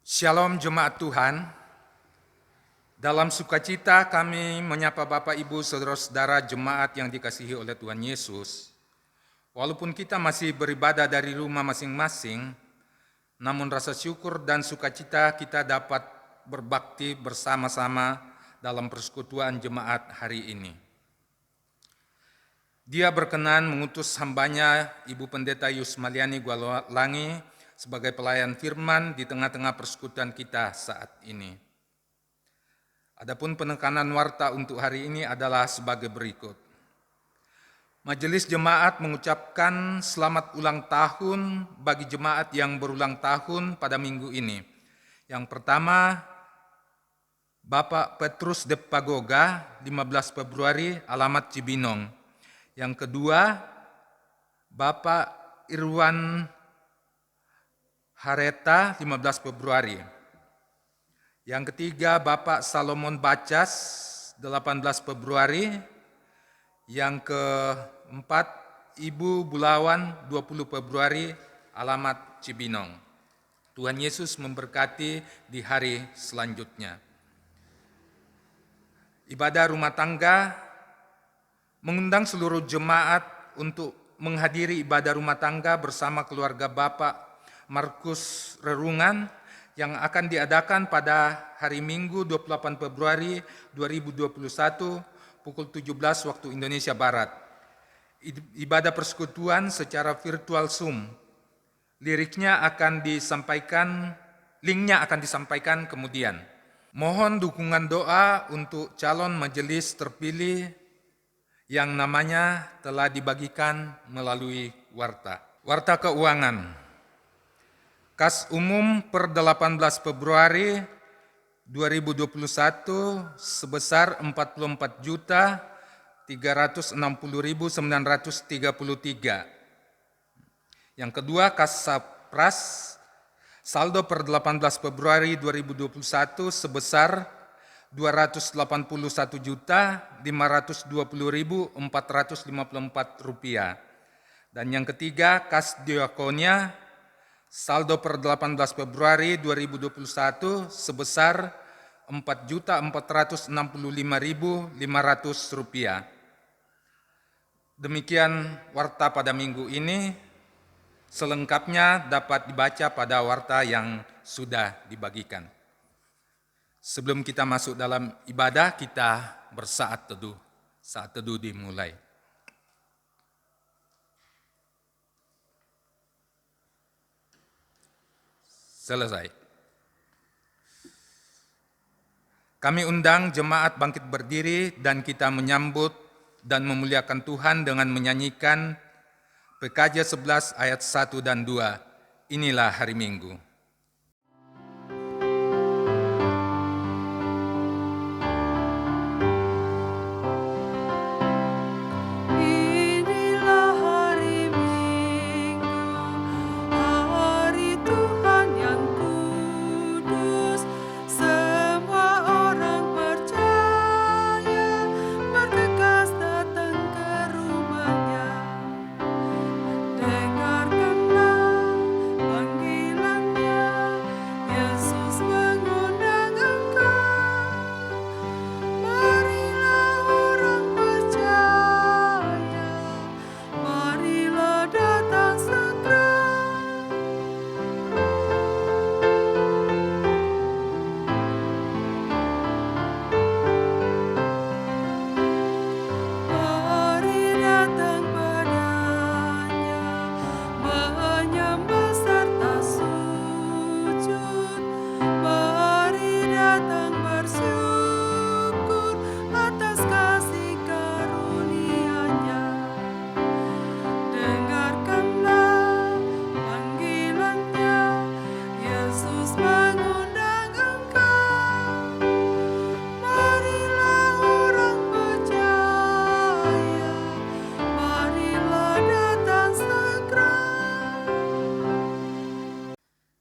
Shalom jemaat Tuhan, dalam sukacita kami menyapa Bapak Ibu Saudara-saudara jemaat yang dikasihi oleh Tuhan Yesus. Walaupun kita masih beribadah dari rumah masing-masing, namun rasa syukur dan sukacita kita dapat berbakti bersama-sama dalam persekutuan jemaat hari ini. Dia berkenan mengutus hambanya Ibu Pendeta Yusmaliani Gualangi sebagai pelayan firman di tengah-tengah persekutuan kita saat ini. Adapun penekanan warta untuk hari ini adalah sebagai berikut. Majelis Jemaat mengucapkan selamat ulang tahun bagi jemaat yang berulang tahun pada minggu ini. Yang pertama, Bapak Petrus de Pagoga, 15 Februari, alamat Cibinong. Yang kedua, Bapak Irwan Hareta, 15 Februari. Yang ketiga, Bapak Salomon Bacas, 18 Februari. Yang keempat, Ibu Bulawan, 20 Februari, alamat Cibinong. Tuhan Yesus memberkati di hari selanjutnya. Ibadah rumah tangga mengundang seluruh jemaat untuk menghadiri ibadah rumah tangga bersama keluarga Bapak Markus Rerungan yang akan diadakan pada hari Minggu 28 Februari 2021 pukul 17 waktu Indonesia Barat. Ibadah persekutuan secara virtual Zoom. Linknya akan disampaikan kemudian. Mohon dukungan doa untuk calon majelis terpilih yang namanya telah dibagikan melalui warta. Warta keuangan. Kas umum per 18 Februari 2021 sebesar 44.360.933. Yang kedua, kas sapras saldo per 18 Februari 2021 sebesar 281.520.454 rupiah. Dan yang ketiga, kas diakonia saldo per 18 Februari 2021 sebesar 4.465.500 rupiah. Demikian warta pada minggu ini. Selengkapnya dapat dibaca pada warta yang sudah dibagikan. Sebelum kita masuk dalam ibadah, kita bersaat teduh. Saat teduh dimulai. Selesai. Kami undang jemaat bangkit berdiri dan kita menyambut dan memuliakan Tuhan dengan menyanyikan PKJ 11 ayat 1 dan 2. Inilah hari Minggu.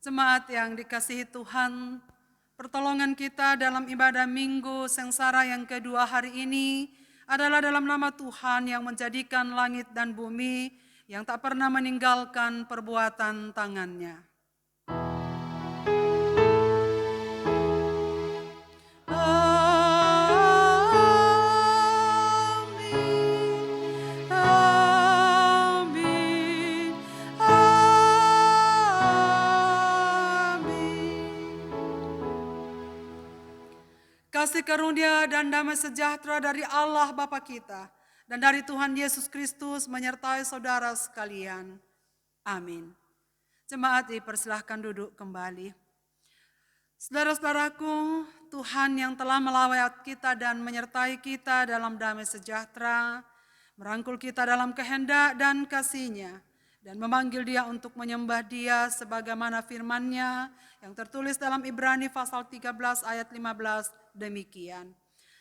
Jemaat yang dikasihi Tuhan, pertolongan kita dalam ibadah Minggu Sengsara yang kedua hari ini adalah dalam nama Tuhan yang menjadikan langit dan bumi, yang tak pernah meninggalkan perbuatan tangannya. Kasih karunia dan damai sejahtera dari Allah Bapa kita dan dari Tuhan Yesus Kristus menyertai saudara sekalian. Amin. Jemaat dipersilahkan duduk kembali. Saudara-saudaraku, Tuhan yang telah melawat kita dan menyertai kita dalam damai sejahtera, merangkul kita dalam kehendak dan kasih-Nya, dan memanggil Dia untuk menyembah Dia sebagaimana firman-Nya yang tertulis dalam Ibrani pasal 13 ayat 15 demikian.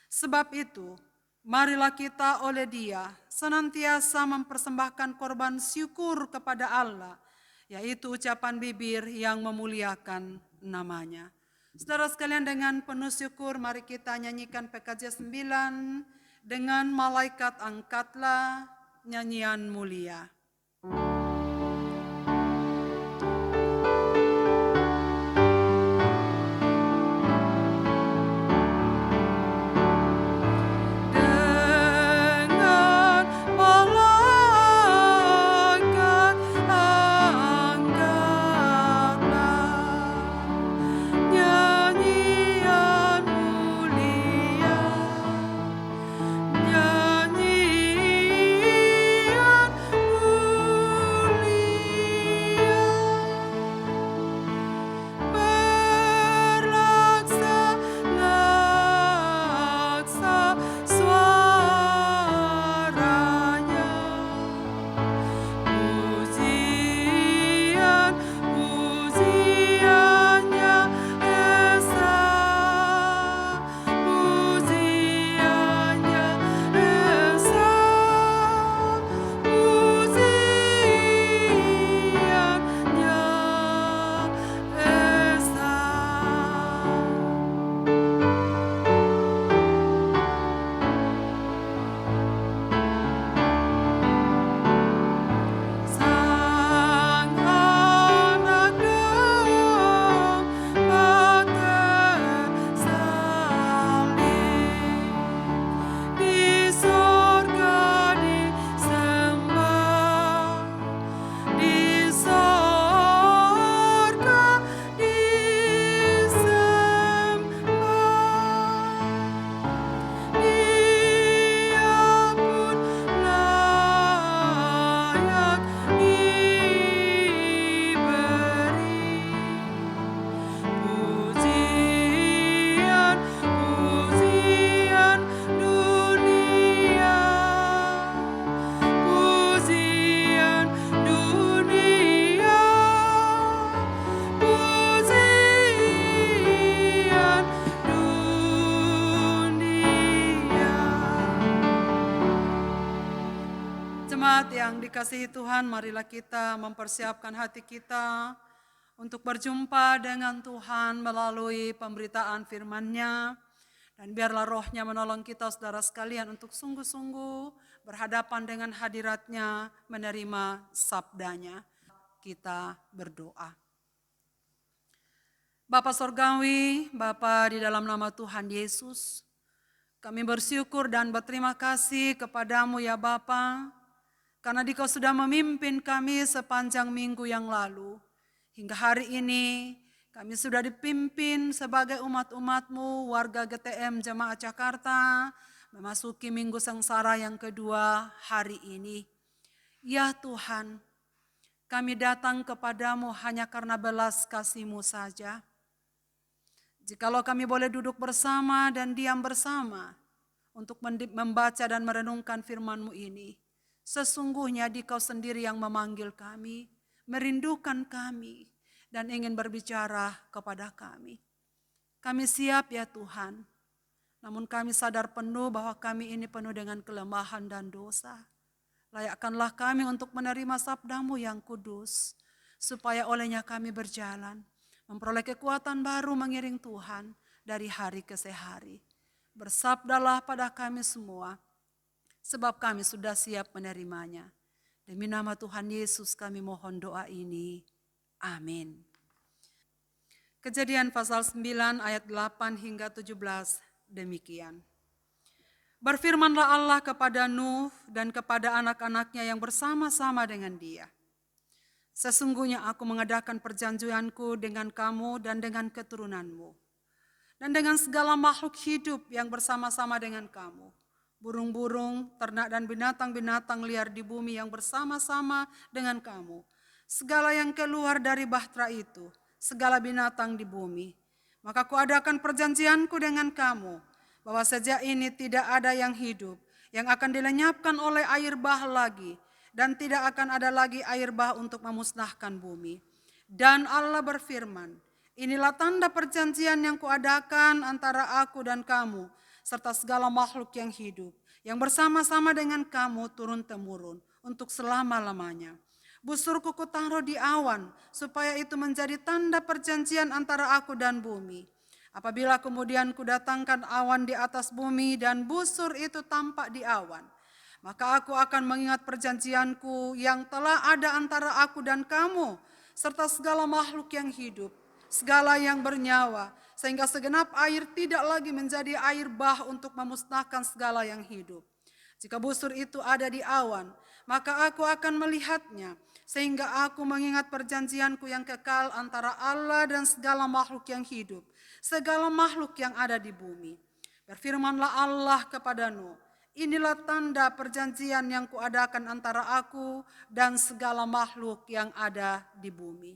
Sebab itu, marilah kita oleh Dia senantiasa mempersembahkan korban syukur kepada Allah, yaitu ucapan bibir yang memuliakan nama-Nya. Saudara sekalian, dengan penuh syukur mari kita nyanyikan PKJ 9 dengan malaikat angkatlah nyanyian mulia. Jemaat yang dikasihi Tuhan, marilah kita mempersiapkan hati kita untuk berjumpa dengan Tuhan melalui pemberitaan firman-Nya. Dan biarlah rohnya menolong kita saudara sekalian untuk sungguh-sungguh berhadapan dengan hadirat-Nya, menerima sabdanya. Kita berdoa. Bapa Sorgawi, Bapa di dalam nama Tuhan Yesus, kami bersyukur dan berterima kasih kepadamu ya Bapa, karena Dikau sudah memimpin kami sepanjang minggu yang lalu. Hingga hari ini kami sudah dipimpin sebagai umat-umat-Mu, warga GTM Jemaat Jakarta, memasuki minggu sengsara yang kedua hari ini. Ya Tuhan, kami datang kepadamu hanya karena belas kasih-Mu saja. Jikalau kami boleh duduk bersama dan diam bersama untuk membaca dan merenungkan firman-Mu ini, sesungguhnya Dikau sendiri yang memanggil kami, merindukan kami, dan ingin berbicara kepada kami. Kami siap ya Tuhan, namun kami sadar penuh bahwa kami ini penuh dengan kelemahan dan dosa. Layakkanlah kami untuk menerima sabda-Mu yang kudus, supaya olehnya kami berjalan, memperoleh kekuatan baru mengiring Tuhan dari hari ke hari. Bersabdalah pada kami semua, sebab kami sudah siap menerimanya. Demi nama Tuhan Yesus kami mohon doa ini. Amin. Kejadian pasal 9 ayat 8 hingga 17 demikian. Berfirmanlah Allah kepada Nuh dan kepada anak-anaknya yang bersama-sama dengan dia. Sesungguhnya aku mengadakan perjanjianku dengan kamu dan dengan keturunanmu. dan dengan segala makhluk hidup yang bersama-sama dengan kamu. Burung-burung, ternak dan binatang-binatang liar di bumi yang bersama-sama dengan kamu. Segala yang keluar dari bahtera itu, segala binatang di bumi. Maka kuadakan perjanjianku dengan kamu, bahwa sejak ini tidak ada yang hidup, yang akan dilenyapkan oleh air bah lagi, dan tidak akan ada lagi air bah untuk memusnahkan bumi. Dan Allah berfirman, inilah tanda perjanjian yang kuadakan antara aku dan kamu, serta segala makhluk yang hidup, yang bersama-sama dengan kamu turun-temurun, untuk selama-lamanya. Busurku kutaruh di awan, supaya itu menjadi tanda perjanjian antara aku dan bumi. Apabila kemudian kudatangkan awan di atas bumi dan busur itu tampak di awan, maka aku akan mengingat perjanjianku yang telah ada antara aku dan kamu, serta segala makhluk yang hidup, segala yang bernyawa, sehingga segenap air tidak lagi menjadi air bah untuk memusnahkan segala yang hidup. Jika busur itu ada di awan, maka aku akan melihatnya, sehingga aku mengingat perjanjianku yang kekal antara Allah dan segala makhluk yang hidup, segala makhluk yang ada di bumi. Berfirmanlah Allah kepada Nuh, inilah tanda perjanjian yang kuadakan antara aku dan segala makhluk yang ada di bumi.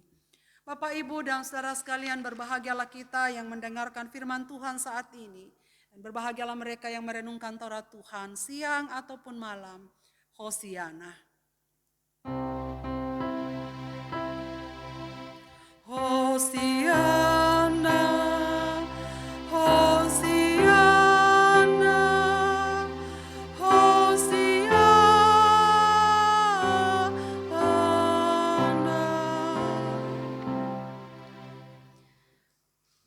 Bapak, Ibu, dan saudara sekalian, berbahagialah kita yang mendengarkan firman Tuhan saat ini. Dan berbahagialah mereka yang merenungkan Taurat Tuhan siang ataupun malam. Hosiana. Hosiana, Hosiana, Hosiana.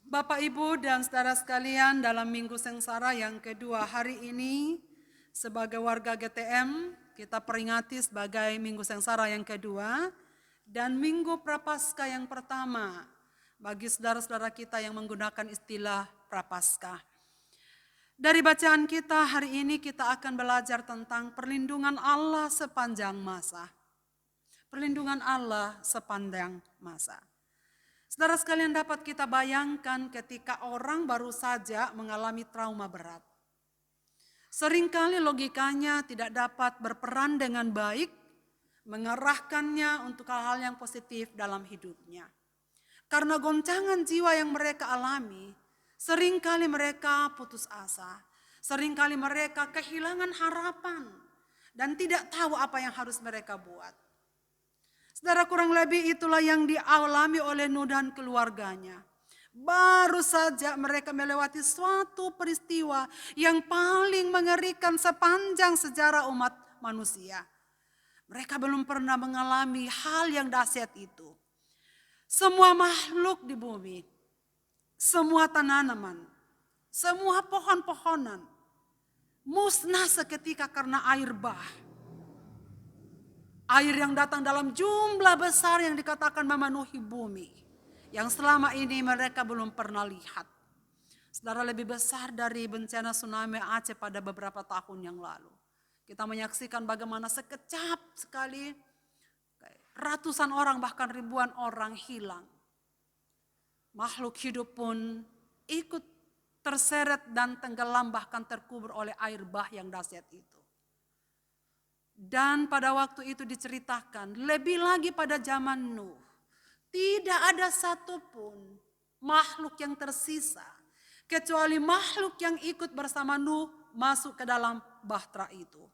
Bapak, Ibu, dan saudara sekalian, dalam Minggu Sengsara yang kedua hari ini, sebagai warga GTM, kita peringati sebagai Minggu Sengsara yang kedua, dan Minggu Prapaskah yang pertama, bagi saudara-saudara kita yang menggunakan istilah Prapaskah. Dari bacaan kita hari ini kita akan belajar tentang perlindungan Allah sepanjang masa. Perlindungan Allah sepanjang masa. Saudara sekalian, dapat kita bayangkan ketika orang baru saja mengalami trauma berat. Seringkali logikanya tidak dapat berperan dengan baik, mengarahkannya untuk hal-hal yang positif dalam hidupnya. Karena goncangan jiwa yang mereka alami, seringkali mereka putus asa, seringkali mereka kehilangan harapan, dan tidak tahu apa yang harus mereka buat. Saudara, kurang lebih itulah yang dialami oleh Nuh dan keluarganya. Baru saja mereka melewati suatu peristiwa yang paling mengerikan sepanjang sejarah umat manusia. Mereka belum pernah mengalami hal yang dahsyat itu. Semua makhluk di bumi, semua tanaman, semua pohon-pohonan musnah seketika karena air bah. Air yang datang dalam jumlah besar yang dikatakan memenuhi bumi, yang selama ini mereka belum pernah lihat. Saudara, lebih besar dari bencana tsunami Aceh pada beberapa tahun yang lalu. Kita menyaksikan bagaimana sekejap sekali ratusan orang bahkan ribuan orang hilang. Makhluk hidup pun ikut terseret dan tenggelam bahkan terkubur oleh air bah yang dahsyat itu. Dan pada waktu itu diceritakan, lebih lagi pada zaman Nuh, tidak ada satupun makhluk yang tersisa kecuali makhluk yang ikut bersama Nuh masuk ke dalam bahtera itu.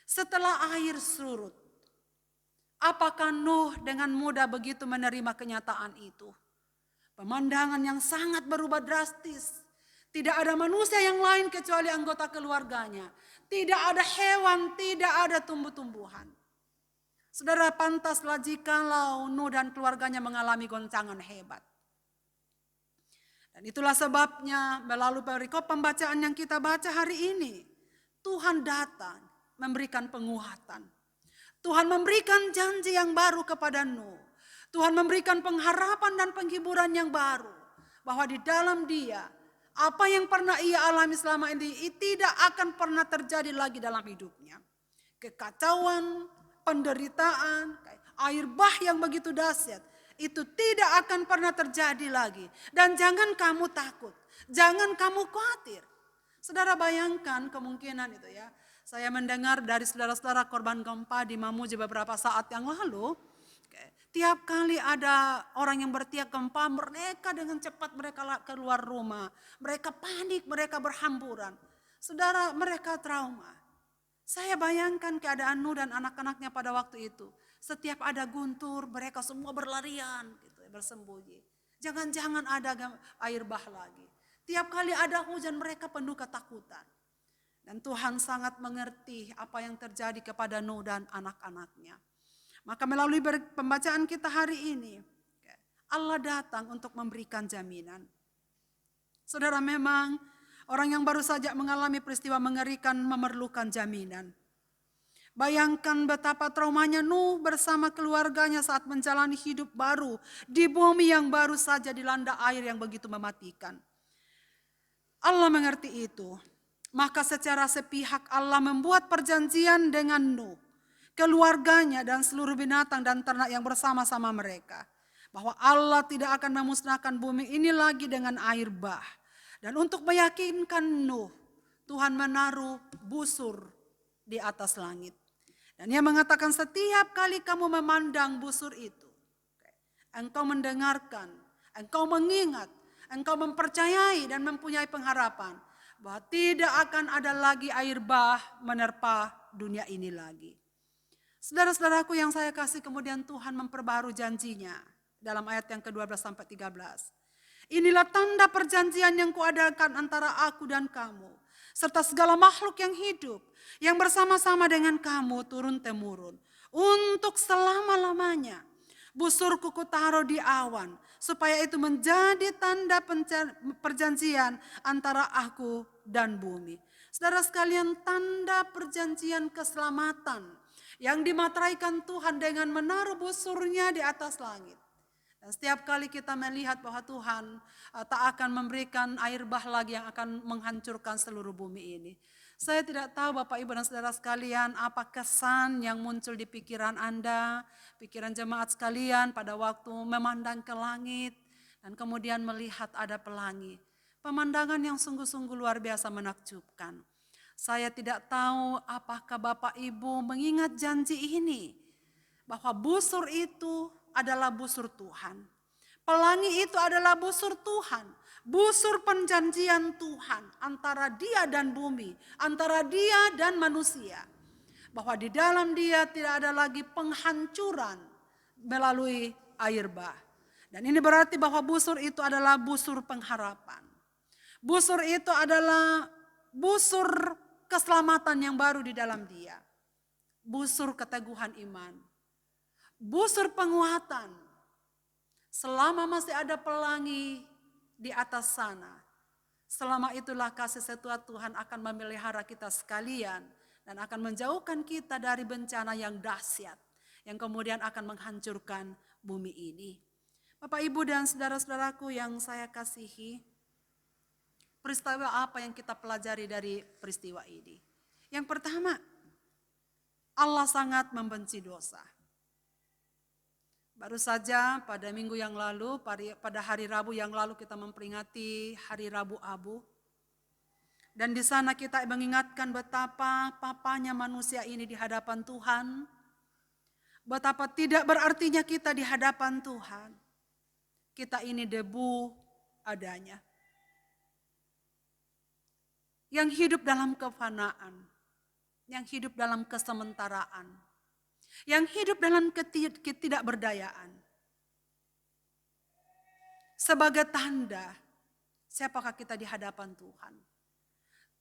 Setelah air surut, apakah Nuh dengan mudah begitu menerima kenyataan itu? Pemandangan yang sangat berubah drastis. Tidak ada manusia yang lain kecuali anggota keluarganya. Tidak ada hewan, tidak ada tumbuh-tumbuhan. Saudara, pantaslah jikalau Nuh dan keluarganya mengalami goncangan hebat. Dan itulah sebabnya melalui perikop pembacaan yang kita baca hari ini, Tuhan datang memberikan penguatan. Tuhan memberikan janji yang baru kepada Nuh. Tuhan memberikan pengharapan dan penghiburan yang baru. Bahwa di dalam dia, apa yang pernah ia alami selama ini tidak akan pernah terjadi lagi dalam hidupnya. Kekacauan, penderitaan, air bah yang begitu dahsyat, itu tidak akan pernah terjadi lagi. Dan jangan kamu takut, Jangan kamu khawatir. Saudara bayangkan kemungkinan itu ya. Saya mendengar dari saudara-saudara korban gempa di Mamuju beberapa saat yang lalu. Tiap kali ada orang yang bertiak gempa, mereka dengan cepat mereka keluar rumah. Mereka panik, mereka berhamburan. Saudara, mereka trauma. Saya bayangkan keadaan Nuh dan anak-anaknya pada waktu itu. Setiap ada guntur, mereka semua berlarian, gitu, bersembunyi. Jangan-jangan ada air bah lagi. Tiap kali ada hujan, mereka penuh ketakutan. Dan Tuhan sangat mengerti apa yang terjadi kepada Nuh dan anak-anaknya. Maka melalui pembacaan kita hari ini, Allah datang untuk memberikan jaminan. Saudara, memang orang yang baru saja mengalami peristiwa mengerikan memerlukan jaminan. Bayangkan betapa traumanya Nuh bersama keluarganya saat menjalani hidup baru di bumi yang baru saja dilanda air yang begitu mematikan. Allah mengerti itu. Maka secara sepihak Allah membuat perjanjian dengan Nuh, keluarganya dan seluruh binatang dan ternak yang bersama-sama mereka. Bahwa Allah tidak akan memusnahkan bumi ini lagi dengan air bah. Dan untuk meyakinkan Nuh, Tuhan menaruh busur di atas langit. Dan Ia mengatakan setiap kali kamu memandang busur itu, engkau mendengarkan, engkau mengingat, engkau mempercayai dan mempunyai pengharapan bahwa tidak akan ada lagi air bah menerpa dunia ini lagi. Saudara-saudaraku yang saya kasih, kemudian Tuhan memperbarui janjinya dalam ayat yang ke-12 sampai 13. Inilah tanda perjanjian yang kuadakan antara aku dan kamu, serta segala makhluk yang hidup, yang bersama-sama dengan kamu turun-temurun, untuk selama-lamanya. Busurku kutaruh di awan, supaya itu menjadi tanda perjanjian antara aku dan bumi. Saudara sekalian, tanda perjanjian keselamatan yang dimateraikan Tuhan dengan menaruh busurnya di atas langit. Dan setiap kali kita melihat bahwa Tuhan tak akan memberikan air bah lagi yang akan menghancurkan seluruh bumi ini. Saya tidak tahu Bapak Ibu dan Saudara sekalian apa kesan yang muncul di pikiran Anda, pikiran jemaat sekalian pada waktu memandang ke langit dan kemudian melihat ada pelangi. Pemandangan yang sungguh-sungguh luar biasa menakjubkan. Saya tidak tahu apakah Bapak Ibu mengingat janji ini, bahwa busur itu adalah busur Tuhan. Pelangi itu adalah busur Tuhan, busur perjanjian Tuhan antara Dia dan bumi, antara Dia dan manusia. Bahwa di dalam Dia tidak ada lagi penghancuran melalui air bah. Dan ini berarti bahwa busur itu adalah busur pengharapan. Busur itu adalah busur keselamatan yang baru di dalam Dia. Busur keteguhan iman. Busur penguatan. Selama masih ada pelangi di atas sana, selama itulah kasih setia Tuhan akan memelihara kita sekalian dan akan menjauhkan kita dari bencana yang dahsyat yang kemudian akan menghancurkan bumi ini. Bapak, Ibu dan saudara-saudaraku yang saya kasihi, peristiwa apa yang kita pelajari dari peristiwa ini? Yang pertama, Allah sangat membenci dosa. Baru saja pada minggu yang lalu, pada hari Rabu yang lalu kita memperingati hari Rabu Abu. Dan di sana kita mengingatkan betapa papanya manusia ini di hadapan Tuhan. Betapa tidak berartinya kita di hadapan Tuhan. Kita ini debu adanya. Yang hidup dalam kefanaan. Yang hidup dalam kesementaraan. Yang hidup dalam ketidakberdayaan. Sebagai tanda, siapakah kita di hadapan Tuhan?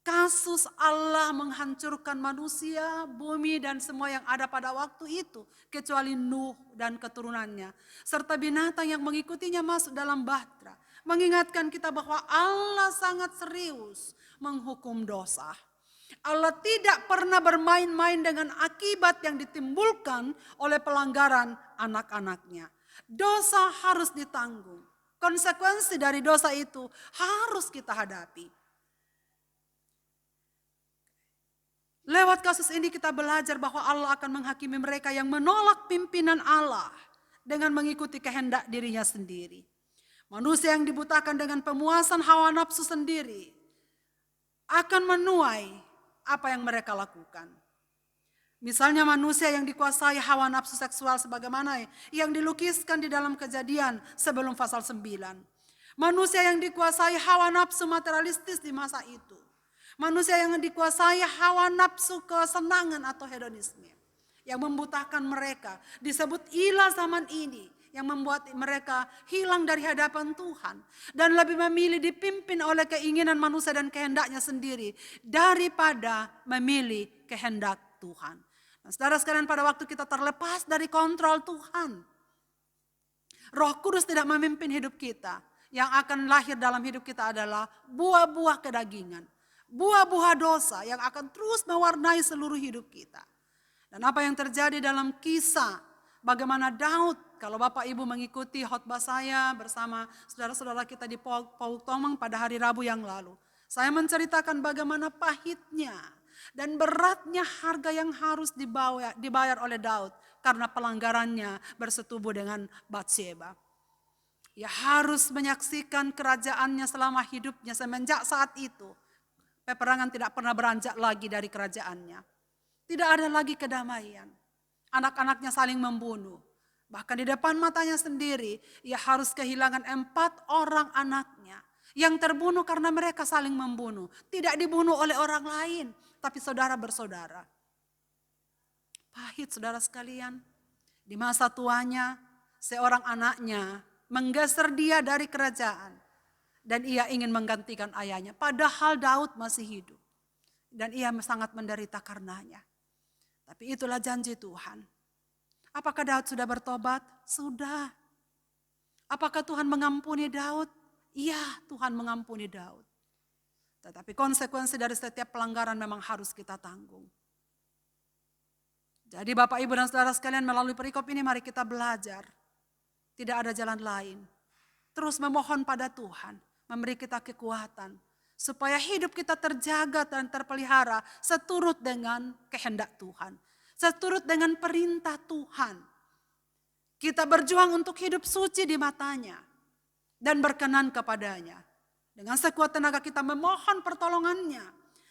Kasus Allah menghancurkan manusia, bumi dan semua yang ada pada waktu itu. Kecuali Nuh dan keturunannya. Serta binatang yang mengikutinya masuk dalam bahtera. Mengingatkan kita bahwa Allah sangat serius menghukum dosa. Allah tidak pernah bermain-main dengan akibat yang ditimbulkan oleh pelanggaran anak-anaknya. Dosa harus ditanggung. Konsekuensi dari dosa itu harus kita hadapi. Lewat kasus ini kita belajar bahwa Allah akan menghakimi mereka yang menolak pimpinan Allah dengan mengikuti kehendak dirinya sendiri. Manusia yang dibutakan dengan pemuasan hawa nafsu sendiri akan menuai apa yang mereka lakukan. Misalnya manusia yang dikuasai hawa nafsu seksual sebagaimana yang dilukiskan di dalam Kejadian sebelum pasal 9. Manusia yang dikuasai hawa nafsu materialistis di masa itu. Manusia yang dikuasai hawa nafsu kesenangan atau hedonisme. Yang membutakan mereka disebut ilah zaman ini. Yang membuat mereka hilang dari hadapan Tuhan. Dan lebih memilih dipimpin oleh keinginan manusia dan kehendaknya sendiri. Daripada memilih kehendak Tuhan. Nah, saudara sekalian, pada waktu kita terlepas dari kontrol Tuhan. Roh Kudus tidak memimpin hidup kita. Yang akan lahir dalam hidup kita adalah buah-buah kedagingan. Buah-buah dosa yang akan terus mewarnai seluruh hidup kita. Dan apa yang terjadi dalam kisah bagaimana Daud, kalau Bapak Ibu mengikuti khotbah saya bersama saudara-saudara kita di Pauk Tomang pada hari Rabu yang lalu. Saya menceritakan bagaimana pahitnya dan beratnya harga yang harus dibayar oleh Daud karena pelanggarannya bersetubuh dengan Batseba. Ia harus menyaksikan kerajaannya selama hidupnya semenjak saat itu. Peperangan tidak pernah beranjak lagi dari kerajaannya. Tidak ada lagi kedamaian. Anak-anaknya saling membunuh. Bahkan di depan matanya sendiri, ia harus kehilangan 4 orang anaknya. Yang terbunuh karena mereka saling membunuh. Tidak dibunuh oleh orang lain, tapi saudara bersaudara. Pahit saudara sekalian. Di masa tuanya, seorang anaknya menggeser dia dari kerajaan. Dan ia ingin menggantikan ayahnya. Padahal Daud masih hidup. Dan ia sangat menderita karenanya. Tapi itulah janji Tuhan. Apakah Daud sudah bertobat? Sudah. Apakah Tuhan mengampuni Daud? Iya, Tuhan mengampuni Daud. Tetapi konsekuensi dari setiap pelanggaran memang harus kita tanggung. Jadi Bapak, Ibu, dan saudara sekalian, melalui perikop ini mari kita belajar. Tidak ada jalan lain. Terus memohon pada Tuhan, memberi kita kekuatan. Supaya hidup kita terjaga dan terpelihara seturut dengan kehendak Tuhan. Seturut dengan perintah Tuhan. Kita berjuang untuk hidup suci di matanya. Dan berkenan kepadanya. Dengan sekuat tenaga kita memohon pertolongannya.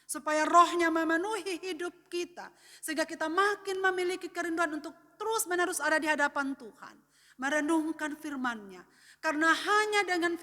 Supaya rohnya memenuhi hidup kita. Sehingga kita makin memiliki kerinduan untuk terus menerus ada di hadapan Tuhan. Merenungkan firman-Nya. Karena hanya dengan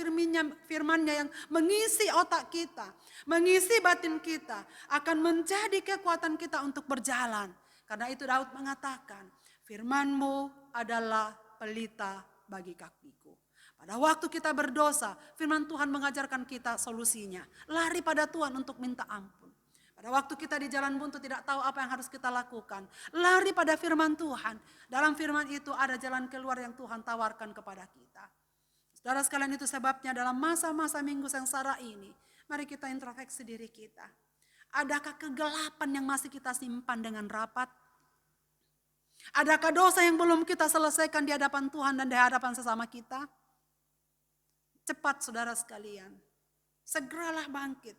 firman-Nya yang mengisi otak kita. Mengisi batin kita. Akan menjadi kekuatan kita untuk berjalan. Karena itu Daud mengatakan, firman-Mu adalah pelita bagi kakiku. Pada waktu kita berdosa, firman Tuhan mengajarkan kita solusinya. Lari pada Tuhan untuk minta ampun. Pada waktu kita di jalan buntu tidak tahu apa yang harus kita lakukan. Lari pada firman Tuhan. Dalam firman itu ada jalan keluar yang Tuhan tawarkan kepada kita. Saudara sekalian, itu sebabnya dalam masa-masa minggu sengsara ini, mari kita introspeksi diri kita. Adakah kegelapan yang masih kita simpan dengan rapat? Adakah dosa yang belum kita selesaikan di hadapan Tuhan dan di hadapan sesama kita? Cepat saudara sekalian, segeralah bangkit.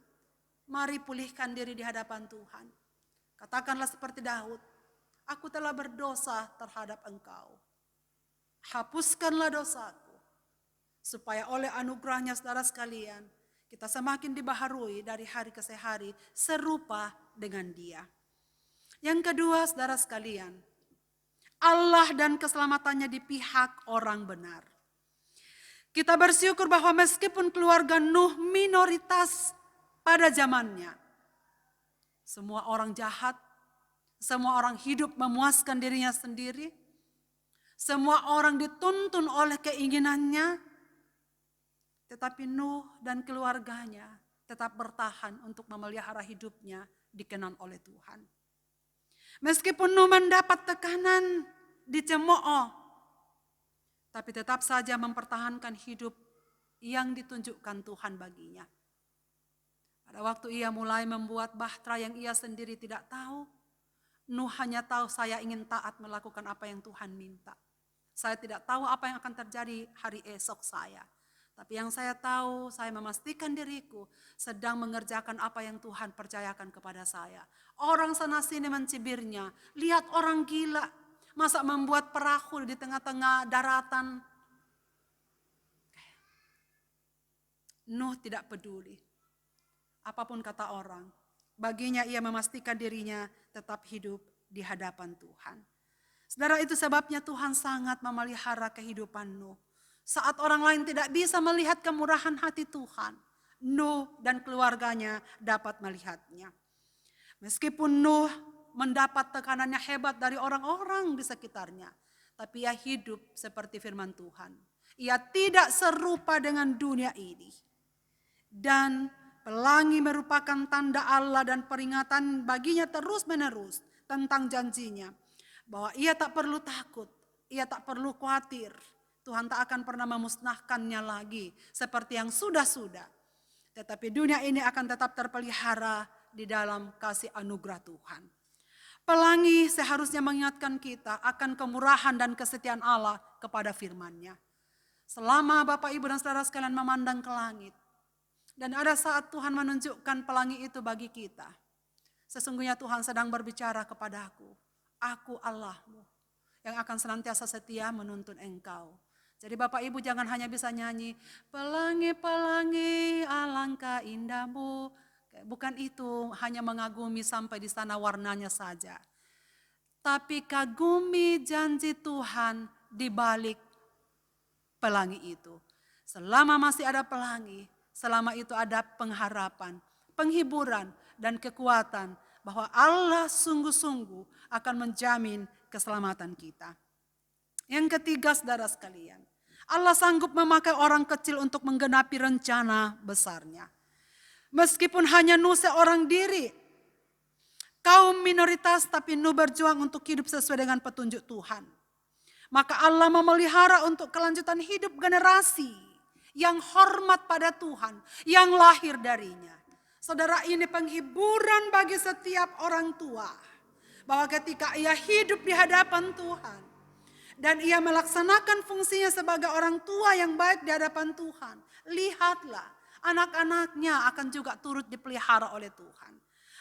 Mari pulihkan diri di hadapan Tuhan. Katakanlah seperti Daud, aku telah berdosa terhadap Engkau. Hapuskanlah dosaku, supaya oleh anugerahnya saudara sekalian, kita semakin dibaharui dari hari ke hari serupa dengan Dia. Yang kedua saudara sekalian, Allah dan keselamatannya di pihak orang benar. Kita bersyukur bahwa meskipun keluarga Nuh minoritas pada zamannya, semua orang jahat, semua orang hidup memuaskan dirinya sendiri, semua orang dituntun oleh keinginannya, tetapi Nuh dan keluarganya tetap bertahan untuk memelihara hidupnya dikenan oleh Tuhan. Meskipun Nuh mendapat tekanan, dicemooh, tapi tetap saja mempertahankan hidup yang ditunjukkan Tuhan baginya. Pada waktu ia mulai membuat bahtera yang ia sendiri tidak tahu, Nuh hanya tahu saya ingin taat melakukan apa yang Tuhan minta. Saya tidak tahu apa yang akan terjadi hari esok saya. Tapi yang saya tahu, saya memastikan diriku sedang mengerjakan apa yang Tuhan percayakan kepada saya. Orang sana sini mencibirnya, lihat orang gila, masa membuat perahu di tengah-tengah daratan. Nuh tidak peduli apapun kata orang. Baginya ia memastikan dirinya tetap hidup di hadapan Tuhan. Saudara, itu sebabnya Tuhan sangat memelihara kehidupan Nuh. Saat orang lain tidak bisa melihat kemurahan hati Tuhan, Nuh dan keluarganya dapat melihatnya. Meskipun Nuh mendapat tekanannya hebat dari orang-orang di sekitarnya, tapi ia hidup seperti firman Tuhan. Ia tidak serupa dengan dunia ini. Dan pelangi merupakan tanda Allah dan peringatan baginya terus-menerus tentang janjinya. Bahwa ia tak perlu takut, ia tak perlu khawatir. Tuhan tak akan pernah memusnahkannya lagi seperti yang sudah-sudah. Tetapi dunia ini akan tetap terpelihara di dalam kasih anugerah Tuhan. Pelangi seharusnya mengingatkan kita akan kemurahan dan kesetiaan Allah kepada firman-Nya. Selama Bapak, Ibu, dan saudara sekalian memandang ke langit, dan ada saat Tuhan menunjukkan pelangi itu bagi kita, sesungguhnya Tuhan sedang berbicara kepadaku, aku Allahmu yang akan senantiasa setia menuntun engkau. Jadi Bapak Ibu jangan hanya bisa nyanyi, pelangi-pelangi alangkah indahmu. Bukan itu, hanya mengagumi sampai di sana warnanya saja. Tapi kagumi janji Tuhan di balik pelangi itu. Selama masih ada pelangi, selama itu ada pengharapan, penghiburan, dan kekuatan bahwa Allah sungguh-sungguh akan menjamin keselamatan kita. Yang ketiga, saudara sekalian, Allah sanggup memakai orang kecil untuk menggenapi rencana besarnya. Meskipun hanya Nuh seorang diri, kaum minoritas, tapi Nuh berjuang untuk hidup sesuai dengan petunjuk Tuhan. Maka Allah memelihara untuk kelanjutan hidup generasi yang hormat pada Tuhan, yang lahir darinya. Saudara, ini penghiburan bagi setiap orang tua, bahwa ketika ia hidup di hadapan Tuhan, dan ia melaksanakan fungsinya sebagai orang tua yang baik di hadapan Tuhan, lihatlah, anak-anaknya akan juga turut dipelihara oleh Tuhan.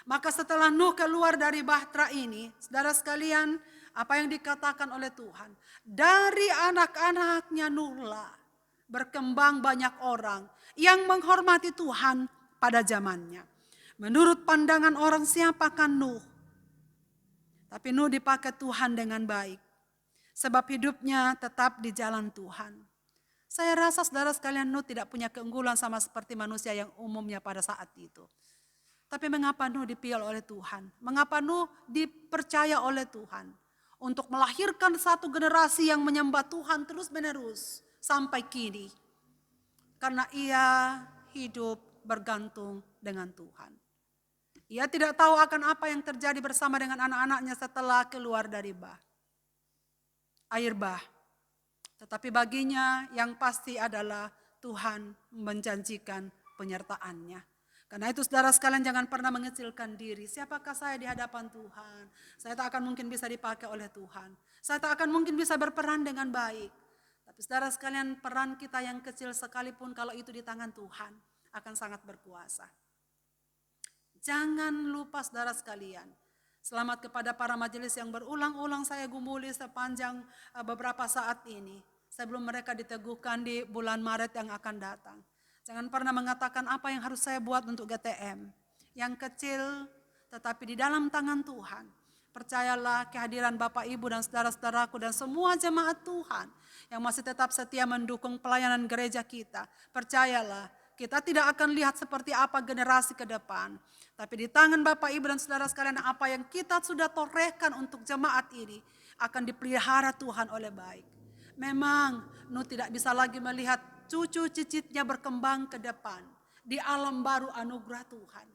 Maka setelah Nuh keluar dari bahtera ini, saudara sekalian, apa yang dikatakan oleh Tuhan, dari anak-anaknya Nuhlah berkembang banyak orang yang menghormati Tuhan pada zamannya. Menurut pandangan orang, siapakah Nuh? Tapi Nuh dipakai Tuhan dengan baik, sebab hidupnya tetap di jalan Tuhan. Saya rasa saudara sekalian, Nuh tidak punya keunggulan sama seperti manusia yang umumnya pada saat itu. Tapi mengapa Nuh dipilih oleh Tuhan? Mengapa Nuh dipercaya oleh Tuhan untuk melahirkan satu generasi yang menyembah Tuhan terus-menerus sampai kini? Karena ia hidup bergantung dengan Tuhan. Ia tidak tahu akan apa yang terjadi bersama dengan anak-anaknya setelah keluar dari air bah. Tetapi baginya yang pasti adalah Tuhan menjanjikan penyertaannya. Karena itu saudara sekalian jangan pernah mengecilkan diri. Siapakah saya di hadapan Tuhan? Saya tak akan mungkin bisa dipakai oleh Tuhan. Saya tak akan mungkin bisa berperan dengan baik. Tapi saudara sekalian, peran kita yang kecil sekalipun kalau itu di tangan Tuhan akan sangat berkuasa. Jangan lupa saudara sekalian, selamat kepada para majelis yang berulang-ulang saya gumuli sepanjang beberapa saat ini, sebelum mereka diteguhkan di bulan Maret yang akan datang. Jangan pernah mengatakan apa yang harus saya buat untuk GTM. Yang kecil tetapi di dalam tangan Tuhan. Percayalah kehadiran Bapak, Ibu, dan saudara-saudaraku dan semua jemaat Tuhan yang masih tetap setia mendukung pelayanan gereja kita. Percayalah, kita tidak akan lihat seperti apa generasi ke depan. Tapi di tangan Bapak, Ibu, dan saudara sekalian, apa yang kita sudah torehkan untuk jemaat ini akan dipelihara Tuhan oleh baik. Memang Nuh tidak bisa lagi melihat cucu cicitnya berkembang ke depan di alam baru anugerah Tuhan.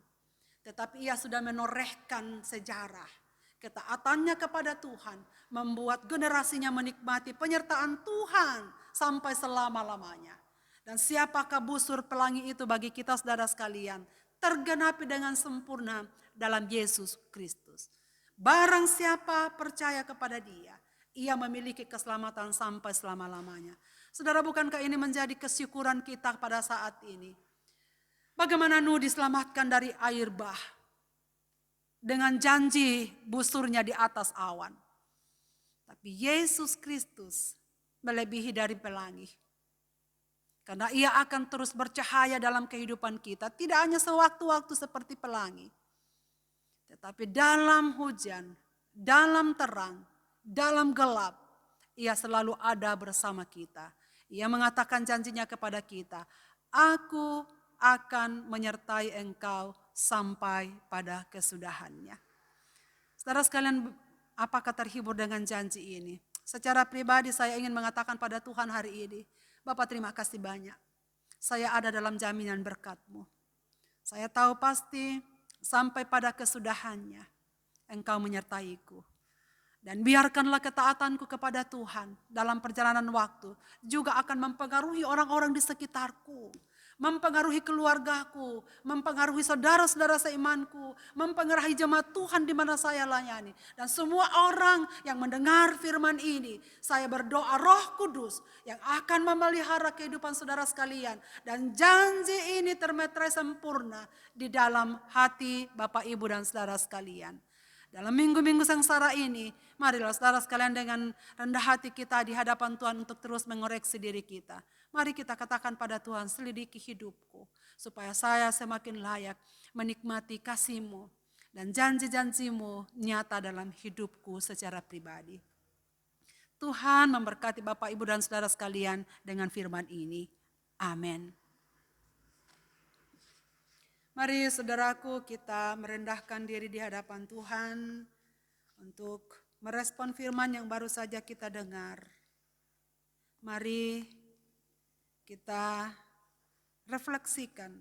Tetapi ia sudah menorehkan sejarah. Ketaatannya kepada Tuhan membuat generasinya menikmati penyertaan Tuhan sampai selama-lamanya. Dan siapakah busur pelangi itu bagi kita saudara sekalian? Tergenapi dengan sempurna dalam Yesus Kristus. Barang siapa percaya kepada Dia, ia memiliki keselamatan sampai selama-lamanya. Saudara, bukankah ini menjadi kesyukuran kita pada saat ini? Bagaimana Nuh diselamatkan dari air bah dengan janji busurnya di atas awan. Tapi Yesus Kristus melebihi dari pelangi. Karena ia akan terus bercahaya dalam kehidupan kita. Tidak hanya sewaktu-waktu seperti pelangi. Tetapi dalam hujan, dalam terang, dalam gelap, ia selalu ada bersama kita. Ia mengatakan janjinya kepada kita, aku akan menyertai engkau sampai pada kesudahannya. Saudara sekalian, apakah terhibur dengan janji ini? Secara pribadi saya ingin mengatakan pada Tuhan hari ini, Bapak terima kasih banyak. Saya ada dalam jaminan berkat-Mu. Saya tahu pasti sampai pada kesudahannya Engkau menyertaiku. Dan biarkanlah ketaatanku kepada Tuhan dalam perjalanan waktu juga akan mempengaruhi orang-orang di sekitarku. Mempengaruhi keluargaku, mempengaruhi saudara-saudara seimanku, mempengaruhi jemaat Tuhan di mana saya layani. Dan semua orang yang mendengar firman ini, saya berdoa Roh Kudus yang akan memelihara kehidupan saudara sekalian. Dan janji ini termeterai sempurna di dalam hati Bapak, Ibu, dan saudara sekalian. Dalam minggu-minggu sengsara ini, marilah saudara sekalian dengan rendah hati kita di hadapan Tuhan untuk terus mengoreksi diri kita. Mari kita katakan pada Tuhan, selidiki hidupku, supaya saya semakin layak menikmati kasih-Mu dan janji-janji-Mu nyata dalam hidupku secara pribadi. Tuhan memberkati Bapak, Ibu, dan saudara sekalian dengan firman ini. Amin. Mari saudaraku kita merendahkan diri di hadapan Tuhan untuk merespon firman yang baru saja kita dengar. Mari kita refleksikan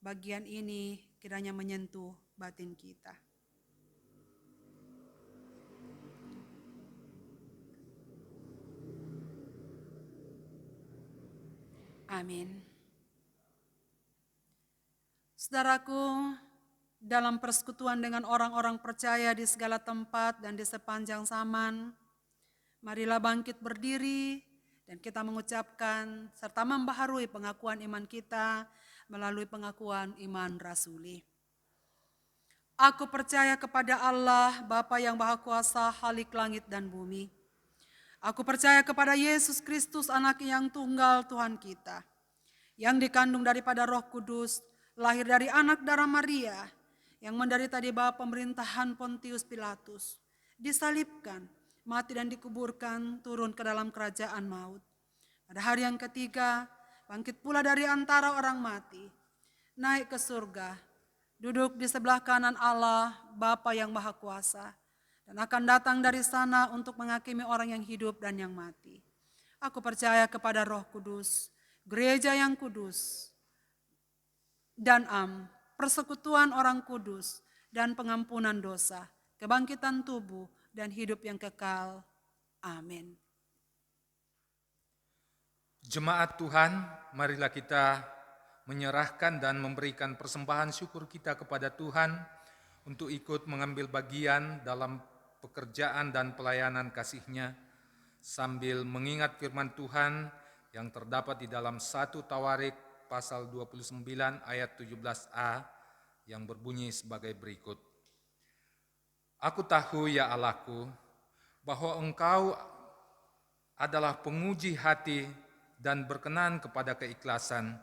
bagian ini kiranya menyentuh batin kita. Amin. Saudaraku, dalam persekutuan dengan orang-orang percaya di segala tempat dan di sepanjang zaman, marilah bangkit berdiri dan kita mengucapkan serta membaharui pengakuan iman kita melalui pengakuan iman rasuli. Aku percaya kepada Allah, Bapa yang Maha Kuasa, Khalik langit dan bumi. Aku percaya kepada Yesus Kristus, Anak yang tunggal Tuhan kita, yang dikandung daripada Roh Kudus, lahir dari anak darah Maria, yang menderita di bawah pemerintahan Pontius Pilatus, disalibkan, mati dan dikuburkan, turun ke dalam kerajaan maut. Pada hari yang ketiga, bangkit pula dari antara orang mati, naik ke surga, duduk di sebelah kanan Allah, Bapa yang Maha Kuasa, dan akan datang dari sana untuk menghakimi orang yang hidup dan yang mati. Aku percaya kepada Roh Kudus, gereja yang kudus, dan persekutuan orang kudus, dan pengampunan dosa, kebangkitan tubuh, dan hidup yang kekal. Amin. Jemaat Tuhan, marilah kita menyerahkan dan memberikan persembahan syukur kita kepada Tuhan untuk ikut mengambil bagian dalam pekerjaan dan pelayanan kasih-Nya, sambil mengingat firman Tuhan yang terdapat di dalam 1 Tawarik pasal 29 ayat 17a yang berbunyi sebagai berikut. Aku tahu ya Allahku, bahwa Engkau adalah penguji hati dan berkenan kepada keikhlasan,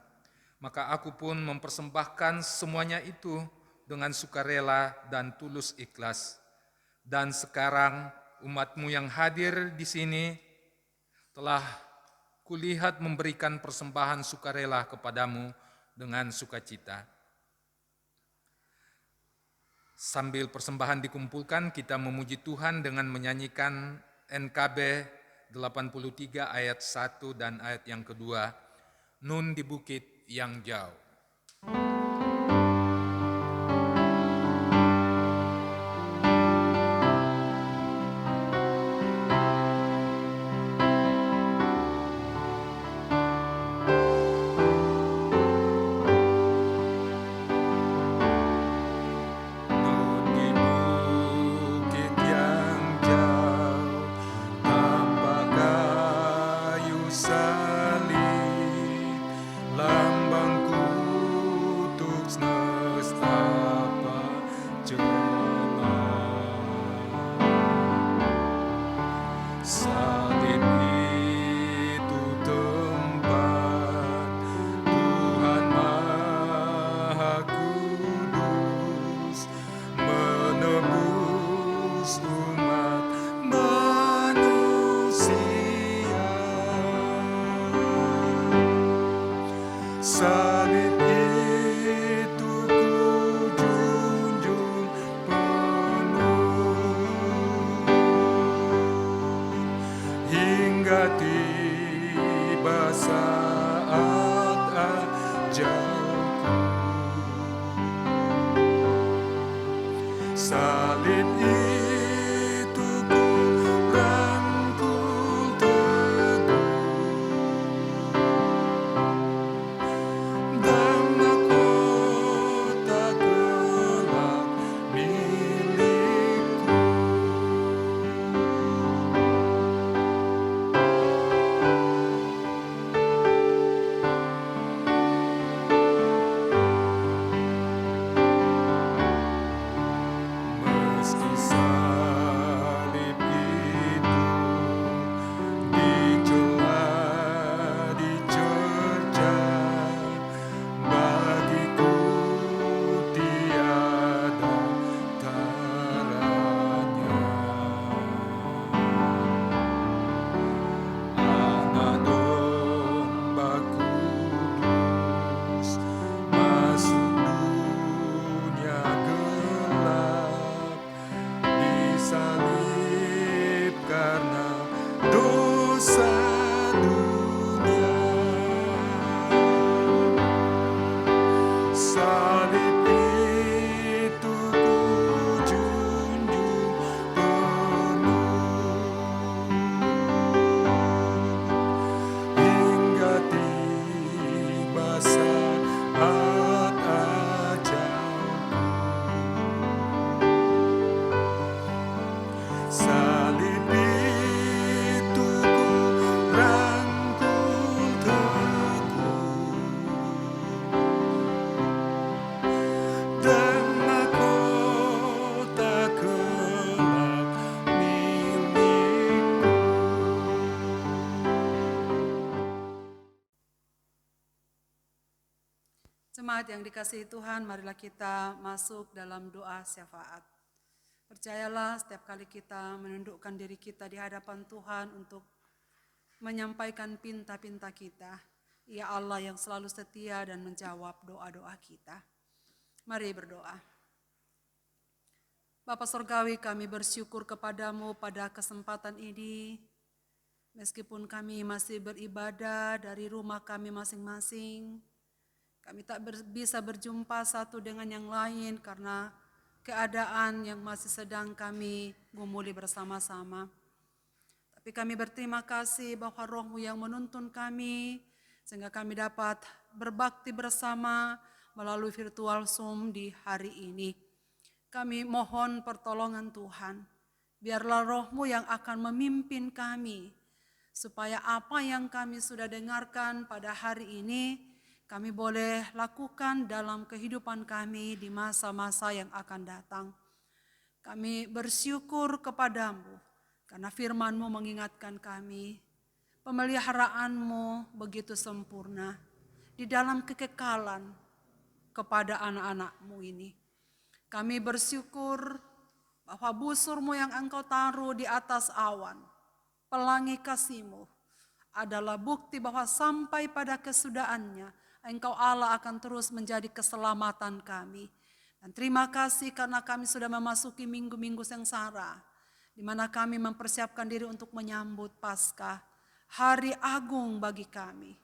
maka aku pun mempersembahkan semuanya itu dengan sukarela dan tulus ikhlas. Dan sekarang umat-Mu yang hadir di sini telah kulihat memberikan persembahan sukarela kepadamu dengan sukacita. Sambil persembahan dikumpulkan, kita memuji Tuhan dengan menyanyikan NKB 83 ayat 1 dan ayat yang kedua, Nun di Bukit yang Jauh. Salib itu tempat hingga tiba saat ajalku. Salib itu ku rangkul teguh, dan mahkota gelap milikku. Meski salib itu dicela, dicerca, bagiku tiada taranya. Anak domba kudus masuk dunia gelap, disalib karena dosa dunia. Salib itu ku junjung penuh, hingga tiba saat ajalku. Salib itu ku rangkul teguh, dan mahkota gelap milikku. Jemaat yang dikasihi Tuhan, marilah kita masuk dalam doa syafaat. Percayalah, setiap kali kita menundukkan diri kita di hadapan Tuhan untuk menyampaikan pinta-pinta kita, Ia Allah yang selalu setia dan menjawab doa-doa kita. Mari berdoa. Bapa Surgawi, kami bersyukur kepadamu pada kesempatan ini, meskipun kami masih beribadah dari rumah kami masing-masing, kami tak bisa berjumpa satu dengan yang lain karena keadaan yang masih sedang kami gumuli bersama-sama. Tapi kami berterima kasih bahwa Roh-Mu yang menuntun kami, sehingga kami dapat berbakti bersama melalui virtual Zoom di hari ini. Kami mohon pertolongan Tuhan, biarlah Roh-Mu yang akan memimpin kami, supaya apa yang kami sudah dengarkan pada hari ini, kami boleh lakukan dalam kehidupan kami di masa-masa yang akan datang. Kami bersyukur kepadamu karena firman-Mu mengingatkan kami, pemeliharaanmu begitu sempurna di dalam kekekalan kepada anak-anak-Mu ini. Kami bersyukur bahwa busur-Mu yang Engkau taruh di atas awan, pelangi kasih-Mu, adalah bukti bahwa sampai pada kesudahannya, Engkau Allah akan terus menjadi keselamatan kami. Dan terima kasih karena kami sudah memasuki minggu-minggu sengsara, di mana kami mempersiapkan diri untuk menyambut Paskah, hari agung bagi kami.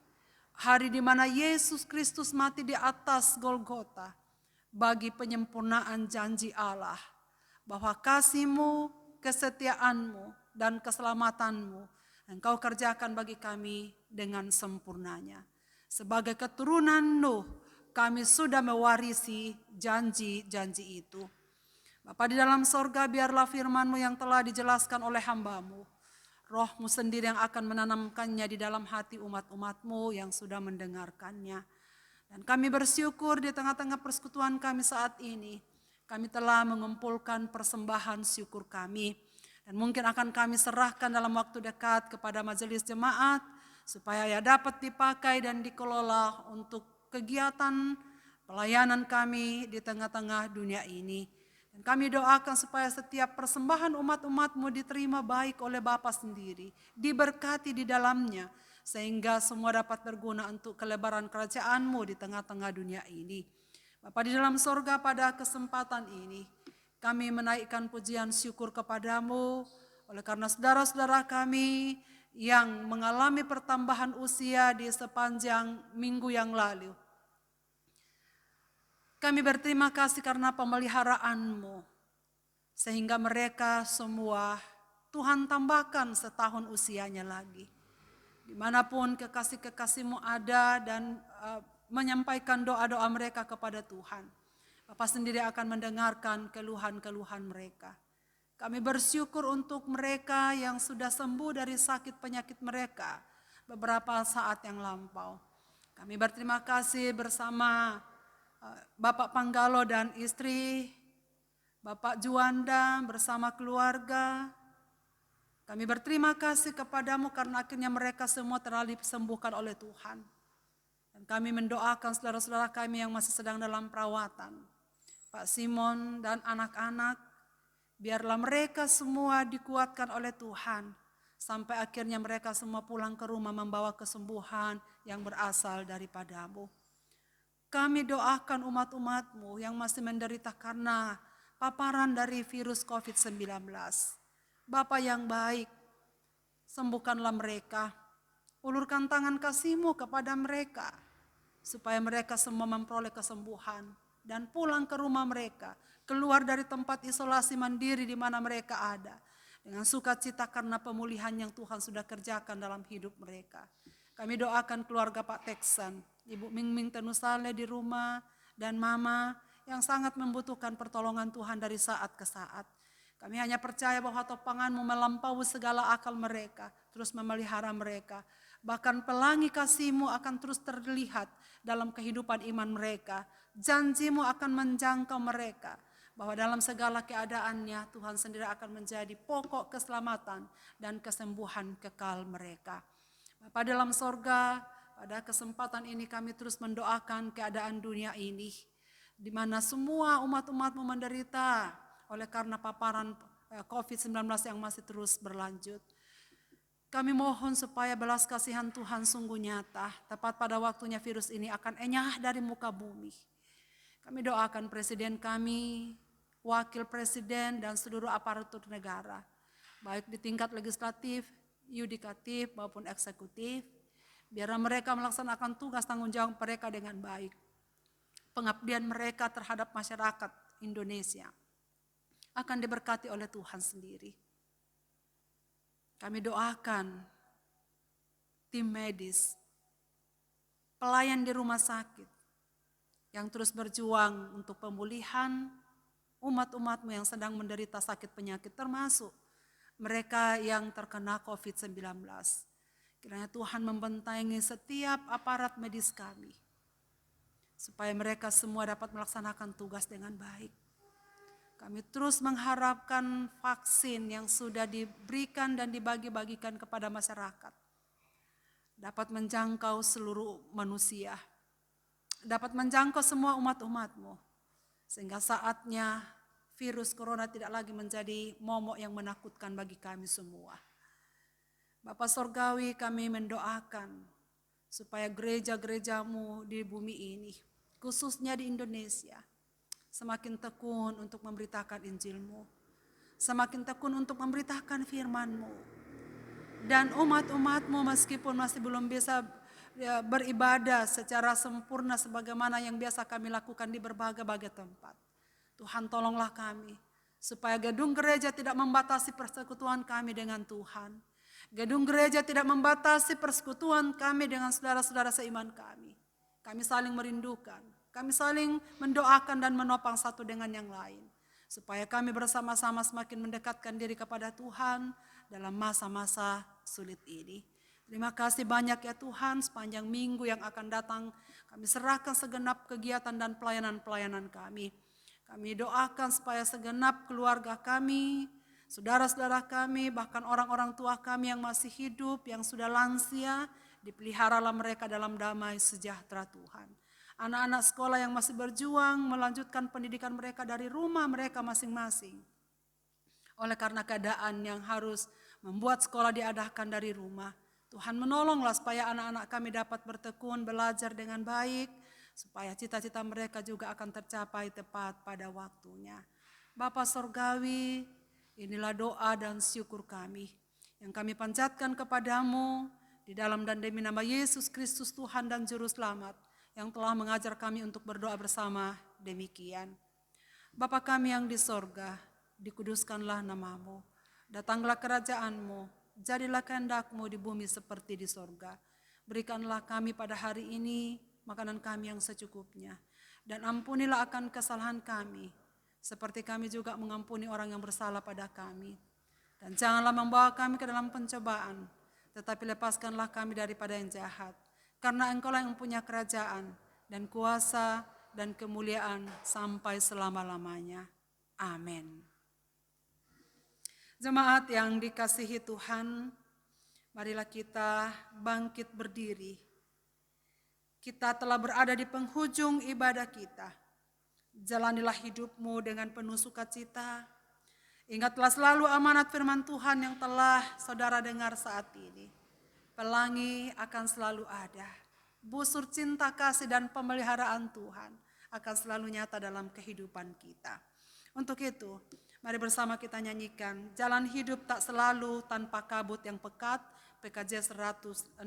Hari di mana Yesus Kristus mati di atas Golgota, bagi penyempurnaan janji Allah, bahwa kasih-Mu, kesetiaan-Mu, dan keselamatan-Mu, Engkau kerjakan bagi kami dengan sempurnanya. Sebagai keturunan Nuh, kami sudah mewarisi janji-janji itu. Bapa di dalam sorga, biarlah firman-Mu yang telah dijelaskan oleh hamba-Mu, Roh-Mu sendiri yang akan menanamkannya di dalam hati umat-umat-Mu yang sudah mendengarkannya. Dan kami bersyukur di tengah-tengah persekutuan kami saat ini, kami telah mengumpulkan persembahan syukur kami. Dan mungkin akan kami serahkan dalam waktu dekat kepada majelis jemaat, supaya ia dapat dipakai dan dikelola untuk kegiatan pelayanan kami di tengah-tengah dunia ini. Dan kami doakan supaya setiap persembahan umat-umat-Mu diterima baik oleh Bapa sendiri, diberkati di dalamnya, sehingga semua dapat berguna untuk kelebaran kerajaan-Mu di tengah-tengah dunia ini. Bapa di dalam sorga, pada kesempatan ini, kami menaikkan pujian syukur kepadamu, oleh karena saudara-saudara kami yang mengalami pertambahan usia di sepanjang minggu yang lalu. Kami berterima kasih karena pemeliharaan-Mu, sehingga mereka semua Tuhan tambahkan setahun usianya lagi. Dimanapun kekasih-kekasih-Mu ada dan menyampaikan doa-doa mereka kepada Tuhan, Bapa sendiri akan mendengarkan keluhan-keluhan mereka. Kami bersyukur untuk mereka yang sudah sembuh dari sakit penyakit mereka beberapa saat yang lampau. Kami berterima kasih bersama Bapak Panggalo dan istri, Bapak Juanda bersama keluarga. Kami berterima kasih kepadamu karena akhirnya mereka semua telah disembuhkan oleh Tuhan. Dan kami mendoakan saudara-saudara kami yang masih sedang dalam perawatan. Pak Simon dan anak-anak, biarlah mereka semua dikuatkan oleh Tuhan, sampai akhirnya mereka semua pulang ke rumah membawa kesembuhan yang berasal daripada-Mu. Kami doakan umat-umat-Mu yang masih menderita karena paparan dari virus COVID-19. Bapa yang baik, sembuhkanlah mereka, ulurkan tangan kasih-Mu kepada mereka, supaya mereka semua memperoleh kesembuhan dan pulang ke rumah mereka, keluar dari tempat isolasi mandiri di mana mereka ada, dengan sukacita karena pemulihan yang Tuhan sudah kerjakan dalam hidup mereka. Kami doakan keluarga Pak Teksan, Ibu Mingming Tenusale di rumah, dan Mama yang sangat membutuhkan pertolongan Tuhan dari saat ke saat. Kami hanya percaya bahwa topangan-Mu melampaui segala akal mereka, terus memelihara mereka. Bahkan pelangi kasih-Mu akan terus terlihat dalam kehidupan iman mereka. Janji-Mu akan menjangkau mereka, bahwa dalam segala keadaannya Tuhan sendiri akan menjadi pokok keselamatan dan kesembuhan kekal mereka. Bapa dalam sorga, pada kesempatan ini kami terus mendoakan keadaan dunia ini, di mana semua umat-umat-Mu menderita oleh karena paparan COVID-19 yang masih terus berlanjut. Kami mohon supaya belas kasihan Tuhan sungguh nyata, tepat pada waktunya virus ini akan enyah dari muka bumi. Kami doakan presiden kami, wakil presiden, dan seluruh aparatur negara, baik di tingkat legislatif, yudikatif, maupun eksekutif, biar mereka melaksanakan tugas tanggung jawab mereka dengan baik. Pengabdian mereka terhadap masyarakat Indonesia akan diberkati oleh Tuhan sendiri. Kami doakan tim medis, pelayan di rumah sakit, yang terus berjuang untuk pemulihan umat-umat-Mu yang sedang menderita sakit penyakit, termasuk mereka yang terkena COVID-19. Kiranya Tuhan membentengi setiap aparat medis kami, supaya mereka semua dapat melaksanakan tugas dengan baik. Kami terus mengharapkan vaksin yang sudah diberikan dan dibagi-bagikan kepada masyarakat dapat menjangkau seluruh manusia, dapat menjangkau semua umat-umat-Mu, sehingga saatnya virus corona tidak lagi menjadi momok yang menakutkan bagi kami semua. Bapa Sorgawi, kami mendoakan supaya gereja-gereja-Mu di bumi ini, khususnya di Indonesia, semakin tekun untuk memberitakan Injil-Mu, semakin tekun untuk memberitakan firman-Mu. Dan umat-umat-Mu meskipun masih belum bisa beribadah secara sempurna sebagaimana yang biasa kami lakukan di berbagai-bagai tempat, Tuhan tolonglah kami, supaya gedung gereja tidak membatasi persekutuan kami dengan Tuhan. Gedung gereja tidak membatasi persekutuan kami dengan saudara-saudara seiman kami. Kami saling merindukan, kami saling mendoakan dan menopang satu dengan yang lain, supaya kami bersama-sama semakin mendekatkan diri kepada Tuhan dalam masa-masa sulit ini. Terima kasih banyak ya Tuhan, sepanjang minggu yang akan datang kami serahkan segenap kegiatan dan pelayanan-pelayanan kami. Kami doakan supaya segenap keluarga kami, saudara-saudara kami, bahkan orang-orang tua kami yang masih hidup, yang sudah lansia, dipeliharalah mereka dalam damai sejahtera Tuhan. Anak-anak sekolah yang masih berjuang melanjutkan pendidikan mereka dari rumah mereka masing-masing. Oleh karena keadaan yang harus membuat sekolah diadakan dari rumah, Tuhan menolonglah supaya anak-anak kami dapat bertekun, belajar dengan baik, supaya cita-cita mereka juga akan tercapai tepat pada waktunya. Bapa Sorgawi, inilah doa dan syukur kami. yang kami panjatkan kepadamu di dalam dan demi nama Yesus Kristus Tuhan dan Juru Selamat yang telah mengajar kami untuk berdoa bersama demikian. Bapa kami yang di sorga, dikuduskanlah namamu, datanglah kerajaanmu, jadilah kehendakmu di bumi seperti di sorga. Berikanlah kami pada hari ini makanan kami yang secukupnya, dan ampunilah akan kesalahan kami, seperti kami juga mengampuni orang yang bersalah pada kami. Dan janganlah membawa kami ke dalam pencobaan, tetapi lepaskanlah kami daripada yang jahat. Karena Engkau-lah yang punya kerajaan dan kuasa dan kemuliaan sampai selama-lamanya. Amin. Jemaat yang dikasihi Tuhan, marilah kita bangkit berdiri. Kita telah berada di penghujung ibadah kita. Jalanilah hidupmu dengan penuh sukacita. Ingatlah selalu amanat firman Tuhan yang telah saudara dengar saat ini. Pelangi akan selalu ada. Busur cinta kasih dan pemeliharaan Tuhan akan selalu nyata dalam kehidupan kita. Untuk itu, mari bersama kita nyanyikan Jalan Hidup Tak Selalu Tanpa Kabut yang Pekat, PKJ 164.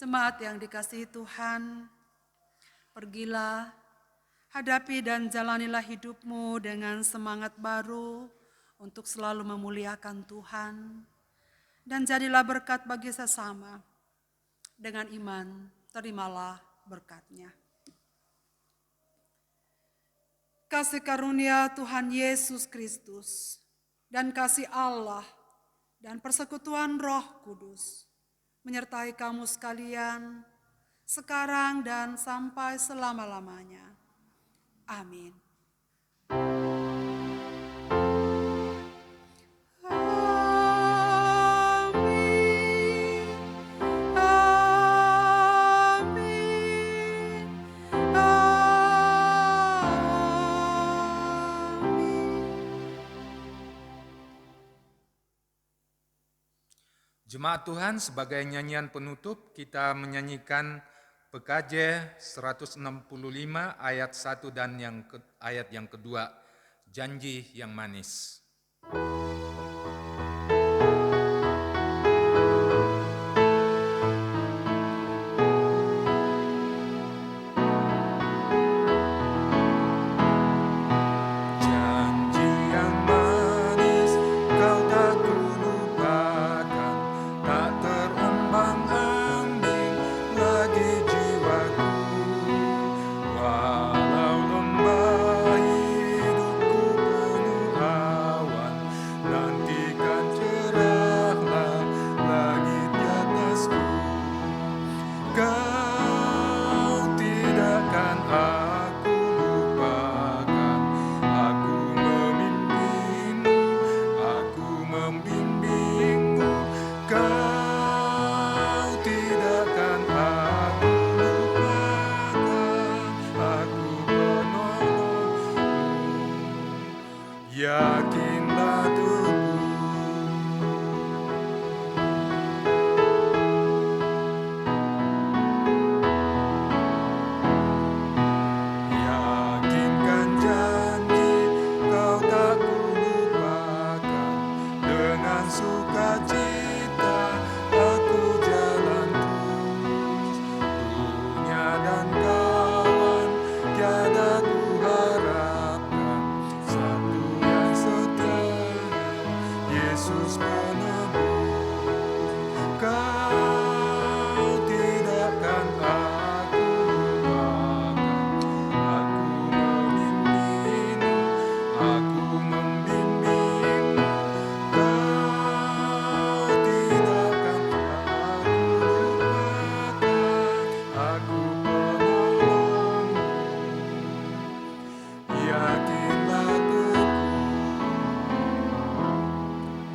Jemaat yang dikasihi Tuhan, pergilah, hadapi dan jalanilah hidupmu dengan semangat baru untuk selalu memuliakan Tuhan, dan jadilah berkat bagi sesama. Dengan iman, terimalah berkat-Nya. Kasih karunia Tuhan Yesus Kristus, dan kasih Allah, dan persekutuan Roh Kudus menyertai kamu sekalian, sekarang dan sampai selama-lamanya. Amin. Amin. Amin. Jemaat Tuhan, sebagai nyanyian penutup kita menyanyikan PKJ 165 ayat 1 dan ayat yang kedua, Janji yang Manis. Janji yang manis kau tak kulupakan, tak terombang-ambing lagi jiwaku. Walau lembah hidupku penuh awan, nantikan cerahlah langit di atasku. Kau tidakkan aku lupakan, aku memimpinmu, aku membimbingmu. Kau tidakkan aku lupakan, aku penolongmu. Yakinlah Tuhan. Yakinkan janji kau tak kulupakan, dengan sukacita aku jalan terus. Dunia dan kawan tiada ku harapkan, satu yang setia, Yesus penebus. Kau tidakkan aku lupakan, aku memimpinmu, aku membimbingmu. Kau tidakkan aku lupakan, aku penolongmu. Yakinlah Tuhan.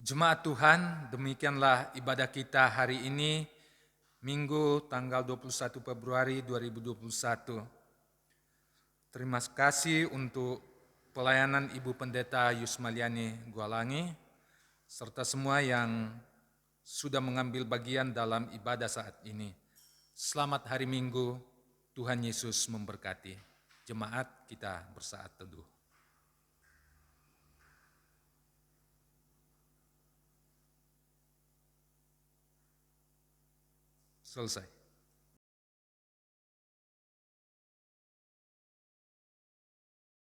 Jemaat Tuhan, demikianlah ibadah kita hari ini, Minggu tanggal 21 Februari 2021. Terima kasih untuk pelayanan Ibu Pendeta Yusmaliani Gualangi, serta semua yang sudah mengambil bagian dalam ibadah saat ini. Selamat hari Minggu, Tuhan Yesus memberkati. Jemaat, kita bersaat teduh. Selesai.